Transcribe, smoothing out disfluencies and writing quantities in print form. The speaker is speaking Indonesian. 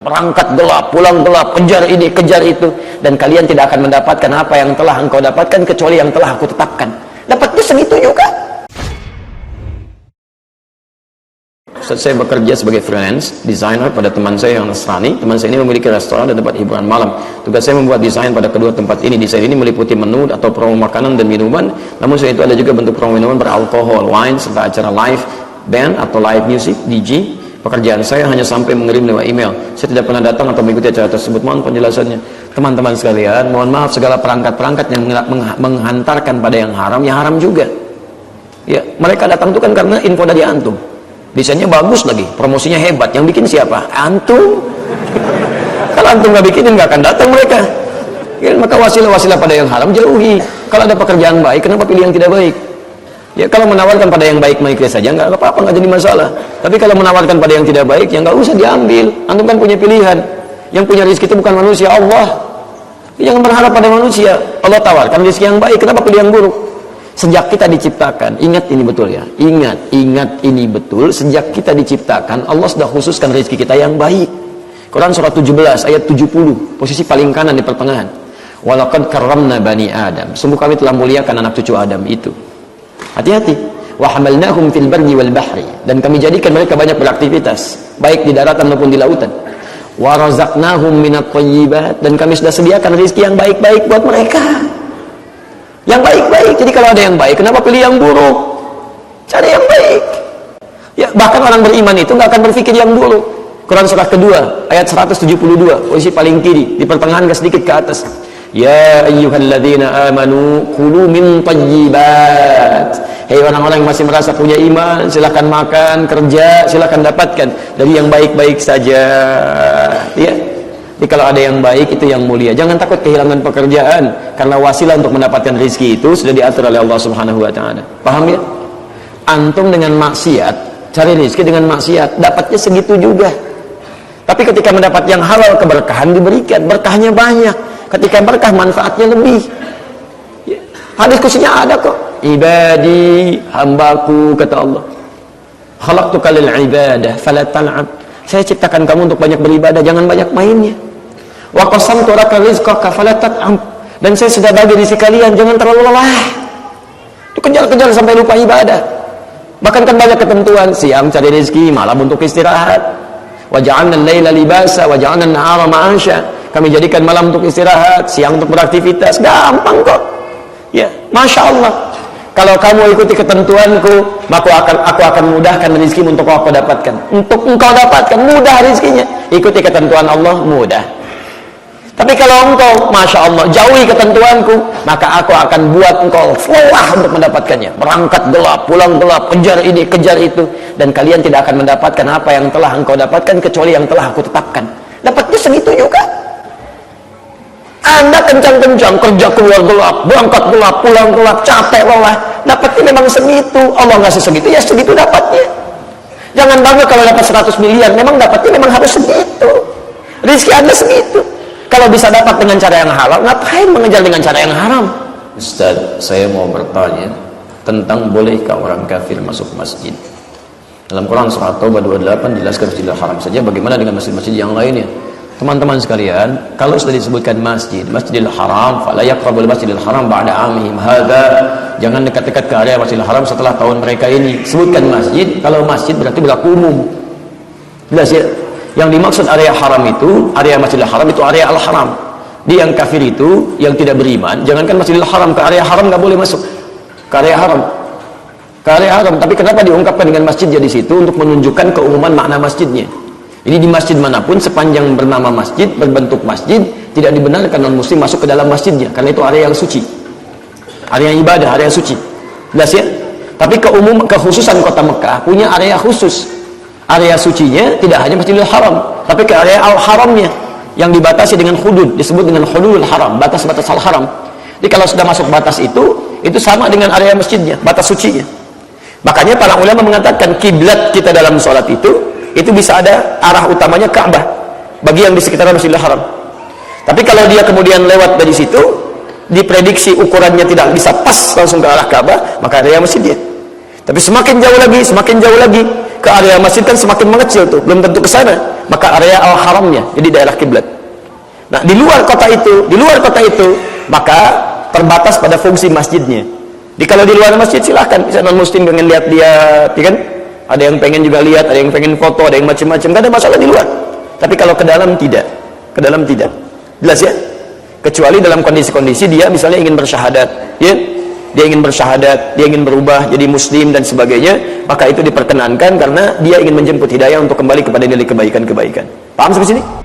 Berangkat gelap, pulang gelap, kejar ini, kejar itu, dan kalian tidak akan mendapatkan apa yang telah engkau dapatkan kecuali yang telah aku tetapkan. Dapatnya segitu juga. Saya bekerja sebagai freelance designer pada teman saya yang Nasrani. Teman saya ini memiliki restoran dan tempat hiburan malam. Tugas saya membuat desain pada kedua tempat ini. Desain ini meliputi menu atau promo makanan dan minuman. Namun selain itu ada juga bentuk promo minuman beralkohol, wine, serta acara live band atau live music, DJ. Pekerjaan saya hanya sampai mengirim lewat email. Saya tidak pernah datang atau mengikuti acara tersebut. Mohon penjelasannya. Teman-teman sekalian, mohon maaf, segala perangkat-perangkat yang menghantarkan pada yang haram juga. Ya, mereka datang itu kan karena info dari antum. Desainnya bagus lagi, promosinya hebat. Yang bikin siapa? Antum. Kalau antum nggak bikinin, nggak akan datang mereka. Ya, maka wasilah-wasilah pada yang haram jauhi. Kalau ada pekerjaan baik, kenapa pilih yang tidak baik? Ya, kalau menawarkan pada yang baik saja nggak apa-apa, nggak jadi masalah. Tapi kalau menawarkan pada yang tidak baik, ya nggak usah diambil. Antum kan punya pilihan. Yang punya rezeki itu bukan manusia, Allah. Jangan berharap pada manusia. Allah tawarkan rezeki yang baik, kenapa pilih yang buruk? Sejak kita diciptakan, ingat ini betul ya, ingat ini betul, sejak kita diciptakan, Allah sudah khususkan rezeki kita yang baik. Quran surat 17 ayat 70, posisi paling kanan di pertengahan. Walaqad karramna bani Adam, sungguh kami telah muliakan anak cucu Adam itu. Hati-hati. Wa hamalnahum fil barri wal bahri, dan kami jadikan mereka banyak beraktivitas, baik di daratan maupun di lautan. Wa razaqnahum minat thayyibat, dan kami sudah sediakan rezeki yang baik-baik buat mereka. Yang baik-baik. Jadi kalau ada yang baik, kenapa pilih yang buruk? Cari yang baik. Ya, bahkan orang beriman itu nggak akan berpikir yang buruk. Quran surah kedua ayat 172, posisi paling kiri, di pertengahan ke sedikit ke atas. Ya ayyuhalladzina amanu kulu min thayyibat. Hei orang-orang yang masih merasa punya iman, silahkan makan, kerja, silahkan dapatkan dari yang baik-baik saja. Ya. Jadi kalau ada yang baik itu yang mulia. Jangan takut kehilangan pekerjaan, karena wasilah untuk mendapatkan rezeki itu sudah diatur oleh Allah Subhanahu wa taala. Paham ya? Antum dengan maksiat, cari rezeki dengan maksiat, dapatnya segitu juga. Tapi ketika mendapat yang halal, keberkahan diberikan, berkahnya banyak. Ketika berkah, manfaatnya lebih. Ya. Hadis khususnya ada kok. Ibadi, hambaku, kata Allah. Khalaqtuka lil ibadah, fala tal'ab. Saya ciptakan kamu untuk banyak beribadah, jangan banyak mainnya. Wa qasamtu laka rizqaka fala tat'am. Dan saya sudah bagi rezeki kalian, jangan terlalu lelah. Itu kejar-kejar sampai lupa ibadah. Bahkan kan banyak ketentuan, siang cari rezeki, malam untuk istirahat. Wa ja'alna al-laila libasa wa ja'alna an-nahara ma'asha. Kami jadikan malam untuk istirahat, siang untuk beraktivitas. Gampang kok. Ya, Masya Allah. Kalau kamu ikuti ketentuanku, maka aku akan mudahkan rezekimu untuk kau dapatkan. Untuk engkau dapatkan, mudah rezekinya. Ikuti ketentuan Allah, mudah. Tapi kalau engkau, Masya Allah, jauhi ketentuanku, maka aku akan buat engkau lelah untuk mendapatkannya. Berangkat gelap, pulang gelap, kejar ini, kejar itu. Dan kalian tidak akan mendapatkan apa yang telah engkau dapatkan, kecuali yang telah aku tetapkan. Dapatnya segitu juga. Anda kencang-kencang, kerja keluar gelap, berangkat gelap, pulang gelap, capek, lelah. Dapatnya memang segitu. Allah ngasih segitu, ya segitu dapatnya. Jangan bangga kalau dapat 100 miliar, memang dapatnya memang harus segitu. Rizki Anda segitu. Kalau bisa dapat dengan cara yang halal, ngapain mengejar dengan cara yang haram? Ustaz, saya mau bertanya tentang bolehkah orang kafir masuk masjid? Dalam Quran surah Taubah 28 jelaskan Masjidil Haram saja, bagaimana dengan masjid-masjid yang lainnya? Teman-teman sekalian, kalau sudah disebutkan Masjidil Haram, fala yaqrabul Masjidil Haram ba'da amihim hadza, jangan dekat-dekat ke area Masjidil Haram setelah tahun mereka ini. Sebutkan masjid, kalau masjid berarti berlaku umum. Jelas ya? Yang dimaksud area haram itu, area Masjidil Haram itu area al-haram. Di yang kafir itu, yang tidak beriman, jangankan Masjidil Haram, ke area haram nggak boleh masuk. Ke area haram. Ke area haram. Tapi kenapa diungkapkan dengan masjidnya di situ untuk menunjukkan keumuman makna masjidnya? Jadi di masjid manapun sepanjang bernama masjid, berbentuk masjid, tidak dibenarkan non-muslim masuk ke dalam masjidnya, karena itu area yang suci, area ibadah, area suci. Jelas ya? Tapi kekhususan kota Mekah punya area khusus. Area sucinya tidak hanya Masjidil Haram, tapi ke area al-haramnya yang dibatasi dengan hudud, disebut dengan hududul haram, batas-batas al-haram. Jadi kalau sudah masuk batas itu sama dengan area masjidnya, batas sucinya. Makanya para ulama mengatakan kiblat kita dalam sholat itu bisa ada arah utamanya Ka'bah bagi yang di sekitar Masjidil Haram. Tapi kalau dia kemudian lewat dari situ, diprediksi ukurannya tidak bisa pas langsung ke arah Ka'bah, maka area masjidnya. Tapi semakin jauh lagi ke area masjid kan semakin mengecil tuh, belum tentu ke sana. maka area al-haramnya, jadi daerah kiblat. Nah, di luar kota itu, maka terbatas pada fungsi masjidnya. Jadi kalau di luar masjid silahkan, bisa non muslim pengen lihat-lihat, ya kan? Ada yang pengen juga lihat, ada yang pengen foto, ada yang macam-macam, gak ada masalah di luar. Tapi kalau ke dalam tidak, jelas ya? Kecuali dalam kondisi-kondisi dia misalnya ingin bersyahadat, ya? Dia ingin bersyahadat, dia ingin berubah jadi muslim dan sebagainya, maka itu diperkenankan karena dia ingin menjemput hidayah untuk kembali kepada nilai kebaikan-kebaikan. Paham sampai sini?